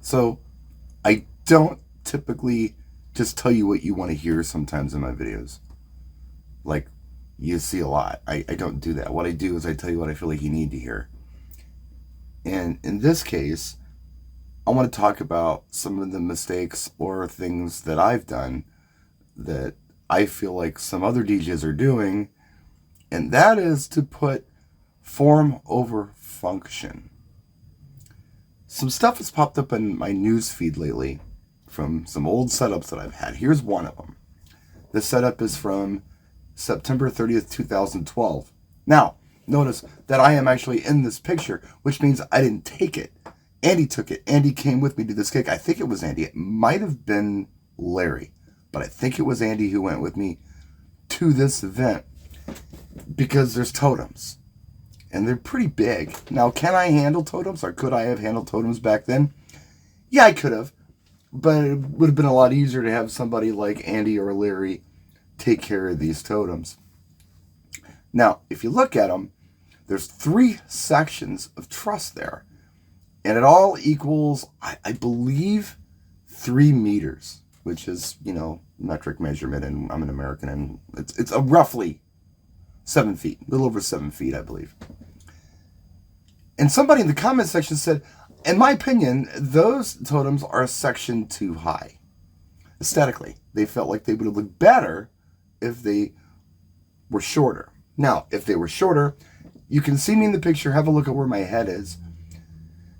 So I don't typically just tell you what you want to hear sometimes in my videos. Like you see a lot. I don't do that. What I do is I tell you what I feel like you need to hear. And in this case, I want to talk about some of the mistakes or things that I've done that I feel like some other DJs are doing, and that is to put form over function. Some stuff has popped up in my news feed lately from some old setups that I've had. Here's one of them. This setup is from September 30th, 2012. Now, notice that I am actually in this picture, which means I didn't take it. Andy took it. Andy came with me to this gig. I think it was Andy. It might have been Larry, but I think it was Andy who went with me to this event because there's totems and they're pretty big. Now, can I handle totems, or could I have handled totems back then? Yeah, I could have, but it would have been a lot easier to have somebody like Andy or Larry take care of these totems. Now, if you look at them, there's 3 sections of truss there, and it all equals, I believe, 3 meters, which is, metric measurement, and I'm an American, and it's a roughly 7 feet, a little over 7 feet, I believe. And somebody in the comment section said, in my opinion, those totems are a section too high. Aesthetically, they felt like they would have looked better if they were shorter. Now, if they were shorter, you can see me in the picture, have a look at where my head is.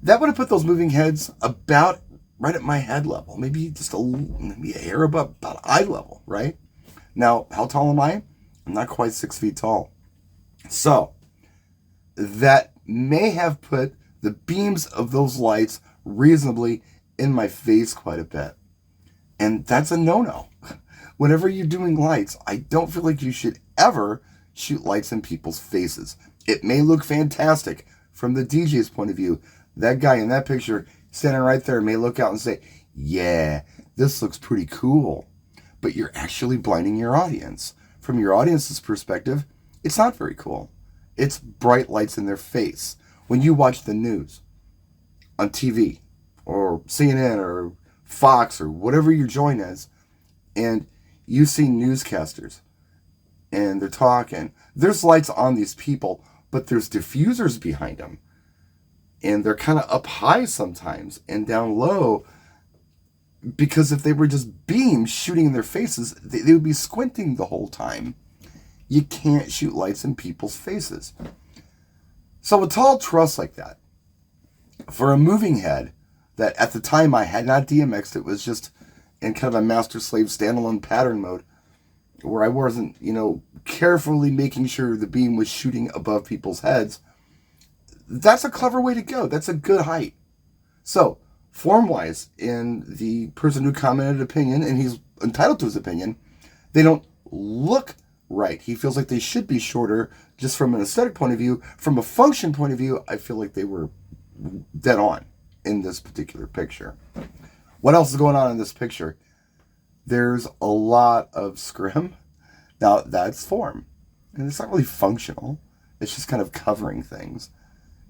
That would have put those moving heads about right at my head level, maybe just maybe a hair above about eye level, right? Now, how tall am I? I'm not quite 6 feet tall. So, that may have put the beams of those lights reasonably in my face quite a bit. And that's a no-no. Whenever you're doing lights, I don't feel like you should ever shoot lights in people's faces. It may look fantastic from the DJ's point of view. That guy in that picture standing right there may look out and say, yeah, this looks pretty cool. But you're actually blinding your audience. From your audience's perspective, it's not very cool. It's bright lights in their face. When you watch the news on TV or CNN or Fox or whatever your joint is, and you see newscasters and they're talking, there's lights on these people, but there's diffusers behind them. And they're kind of up high sometimes and down low, because if they were just beams shooting in their faces, they would be squinting the whole time. You can't shoot lights in people's faces. So a tall truss like that, for a moving head that at the time I had not DMX'd, it was just in kind of a master-slave standalone pattern mode where I wasn't, carefully making sure the beam was shooting above people's heads. That's a clever way to go. That's a good height. So, form-wise, in the person who commented opinion, and he's entitled to his opinion, they don't look right. He feels like they should be shorter just from an aesthetic point of view. From a function point of view, I feel like they were dead on in this particular picture. What else is going on in this picture? There's a lot of scrim. Now, that's form. And it's not really functional. It's just kind of covering things.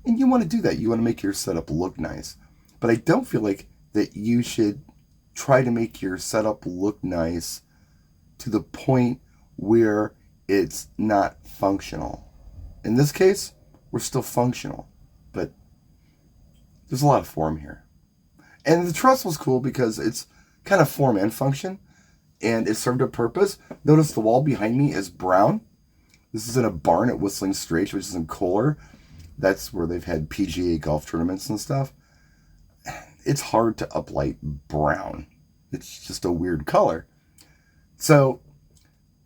And you want to do that. You want to make your setup look nice. But I don't feel like that you should try to make your setup look nice to the point where it's not functional. In this case, we're still functional, but there's a lot of form here. And the truss was cool because it's kind of form and function, and it served a purpose. Notice the wall behind me is brown. This is in a barn at Whistling Straits, which is in Kohler. That's where they've had PGA golf tournaments and stuff. It's hard to uplight brown. It's just a weird color. So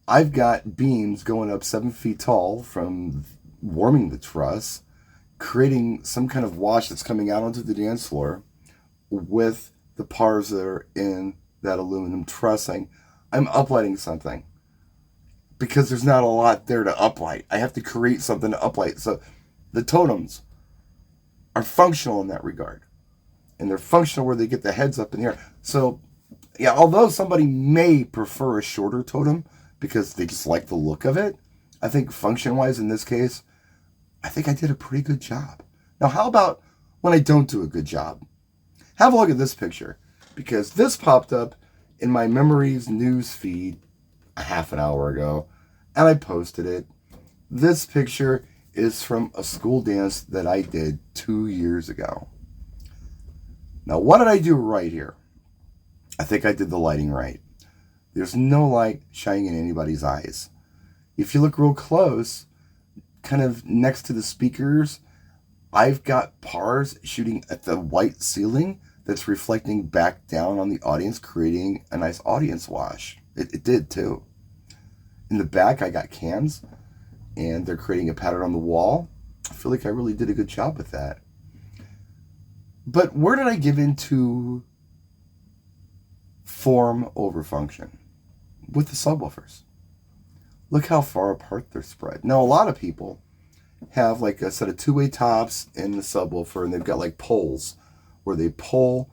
I've got beams going up 7 feet tall from warming the truss, creating some kind of wash that's coming out onto the dance floor with the pars that are in that aluminum trussing. I'm uplighting something because there's not a lot there to uplight. I have to create something to uplight. So the totems are functional in that regard. And they're functional where they get the heads up in the air. So, yeah, although somebody may prefer a shorter totem because they just like the look of it, I think function-wise in this case, I think I did a pretty good job. Now, how about when I don't do a good job? Have a look at this picture, because this popped up in my memories news feed a half an hour ago, and I posted it. This picture is from a school dance that I did 2 years ago. Now, what did I do right here? I think I did the lighting right. There's no light shining in anybody's eyes. If you look real close, kind of next to the speakers, I've got PARs shooting at the white ceiling that's reflecting back down on the audience, creating a nice audience wash. It did too. In the back, I got cans, and they're creating a pattern on the wall. I feel like I really did a good job with that. But where did I give into form over function? With the subwoofers. Look how far apart they're spread. Now, a lot of people have like a set of two-way tops in the subwoofer, and they've got like poles where they pull,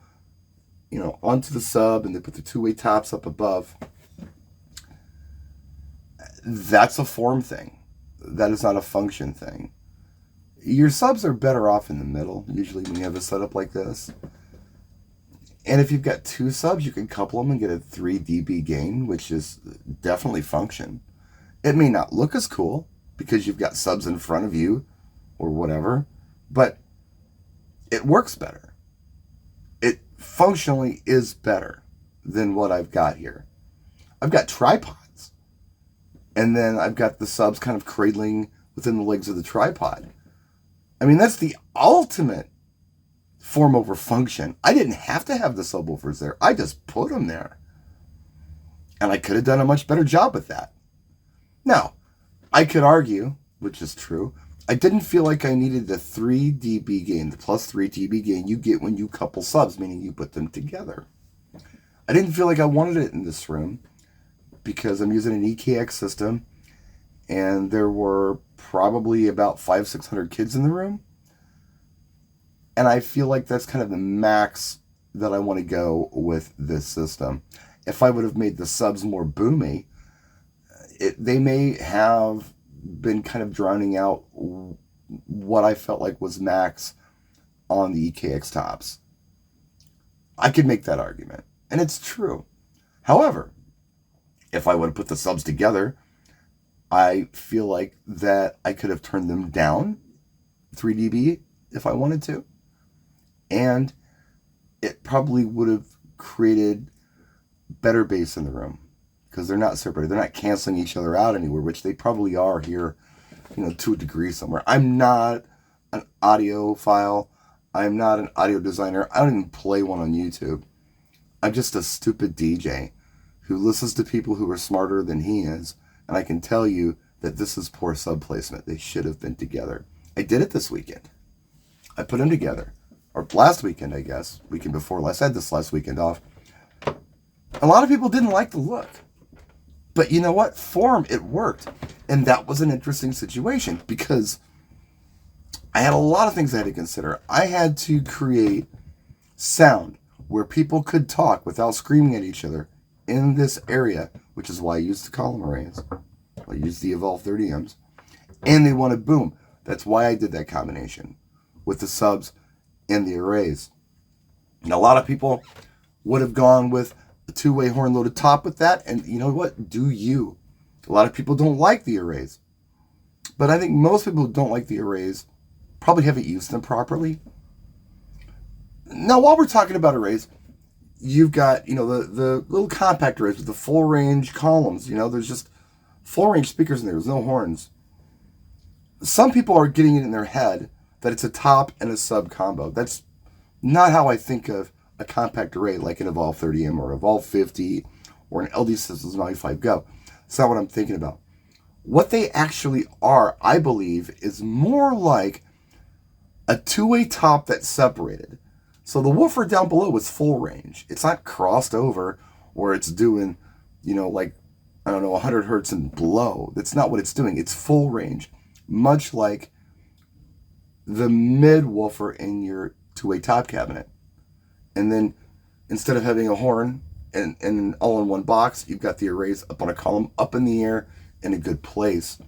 onto the sub, and they put the two-way tops up above. That's a form thing. That is not a function thing. Your subs are better off in the middle, usually when you have a setup like this. And if you've got two subs, you can couple them and get a 3 dB gain, which is definitely function. It may not look as cool because you've got subs in front of you or whatever, but it works better. It functionally is better than what I've got here. I've got tripods, and then I've got the subs kind of cradling within the legs of the tripod. I mean, that's the ultimate form over function. I didn't have to have the subwoofers there. I just put them there. And I could have done a much better job with that. Now, I could argue, which is true, I didn't feel like I needed the 3 dB gain, the plus 3 dB gain you get when you couple subs, meaning you put them together. I didn't feel like I wanted it in this room because I'm using an EKX system, and there were probably about 500-600 kids in the room. And I feel like that's kind of the max that I want to go with this system. If I would have made the subs more boomy, they may have been kind of drowning out what I felt like was max on the EKX tops. I could make that argument, and it's true. However, if I would have put the subs together, I feel like that I could have turned them down 3 dB if I wanted to. And it probably would have created better bass in the room because they're not separated. They're not canceling each other out anywhere, which they probably are here, to a degree somewhere. I'm not an audiophile. I'm not an audio designer. I don't even play one on YouTube. I'm just a stupid DJ who listens to people who are smarter than he is. And I can tell you that this is poor sub placement. They should have been together. I did it this weekend. I put them together. Or last weekend, I guess. Weekend before last. I had this last weekend off. A lot of people didn't like the look. But you know what? Form, it worked. And that was an interesting situation because I had a lot of things I had to consider. I had to create sound where people could talk without screaming at each other in this area, which is why I used the column arrays. I used the Evolve 30Ms. And they wanted boom. That's why I did that combination with the subs and the arrays. Now, a lot of people would have gone with a two-way horn-loaded top with that, and you know what? Do you. A lot of people don't like the arrays. But I think most people who don't like the arrays probably haven't used them properly. Now, while we're talking about arrays, you've got, the little compact arrays with the full-range columns. There's just full-range speakers in there. There's no horns. Some people are getting it in their head that it's a top and a sub combo. That's not how I think of a compact array like an Evolve 30M or Evolve 50 or an LD Systems 95 Go. That's not what I'm thinking about. What they actually are, I believe, is more like a two-way top that's separated. So the woofer down below is full range. It's not crossed over or it's doing, 100 hertz and below. That's not what it's doing. It's full range, much like the mid woofer in your two-way top cabinet. And then instead of having a horn and all in one box, you've got the arrays up on a column, up in the air, in a good place.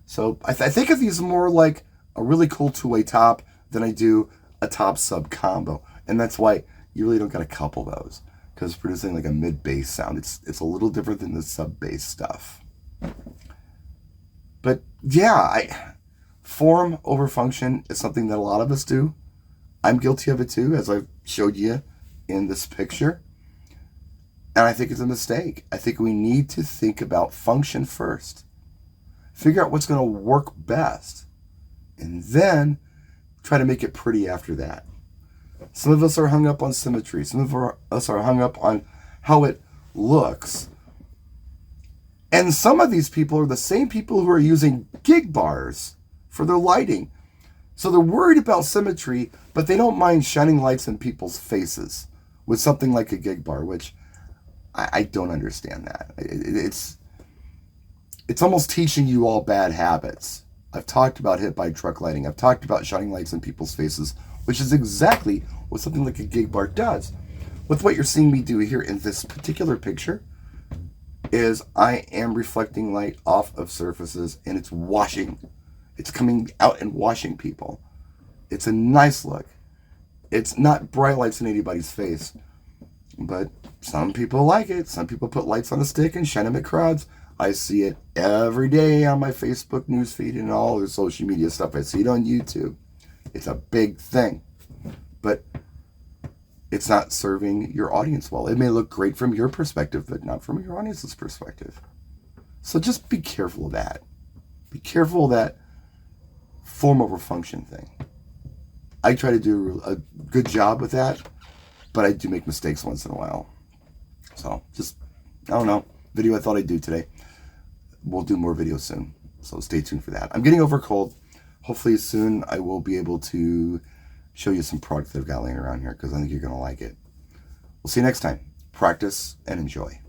So I think of these more like a really cool two-way top than I do a top sub combo. And that's why you really don't got to couple those, because producing like a mid-bass sound, it's a little different than the sub-bass stuff. But yeah, form over function is something that a lot of us do. I'm guilty of it too, as I've showed you in this picture. And I think it's a mistake. I think we need to think about function first. Figure out what's going to work best. And then try to make it pretty after that. Some of us are hung up on symmetry. Some of us are hung up on how it looks. And some of these people are the same people who are using gig bars for their lighting. So they're worried about symmetry, but they don't mind shining lights in people's faces with something like a gig bar, which I don't understand that. It's almost teaching you all bad habits. I've talked about hit by truck lighting. I've talked about shining lights in people's faces, which is exactly what something like a gig bar does. With what you're seeing me do here in this particular picture is I am reflecting light off of surfaces, and it's washing. It's coming out and washing people. It's a nice look. It's not bright lights in anybody's face, but some people like it. Some people put lights on a stick and shine them at crowds. I see it every day on my Facebook newsfeed and all the social media stuff. I see it on YouTube. It's a big thing, but it's not serving your audience well. It may look great from your perspective, but not from your audience's perspective. So just be careful of that. Be careful of that form over function thing. I try to do a good job with that, but I do make mistakes once in a while. So just, I don't know, video I thought I'd do today. We'll do more videos soon, so stay tuned for that. I'm getting over a cold. Hopefully soon I will be able to show you some product that I've got laying around here, because I think you're going to like it. We'll see you next time. Practice and enjoy.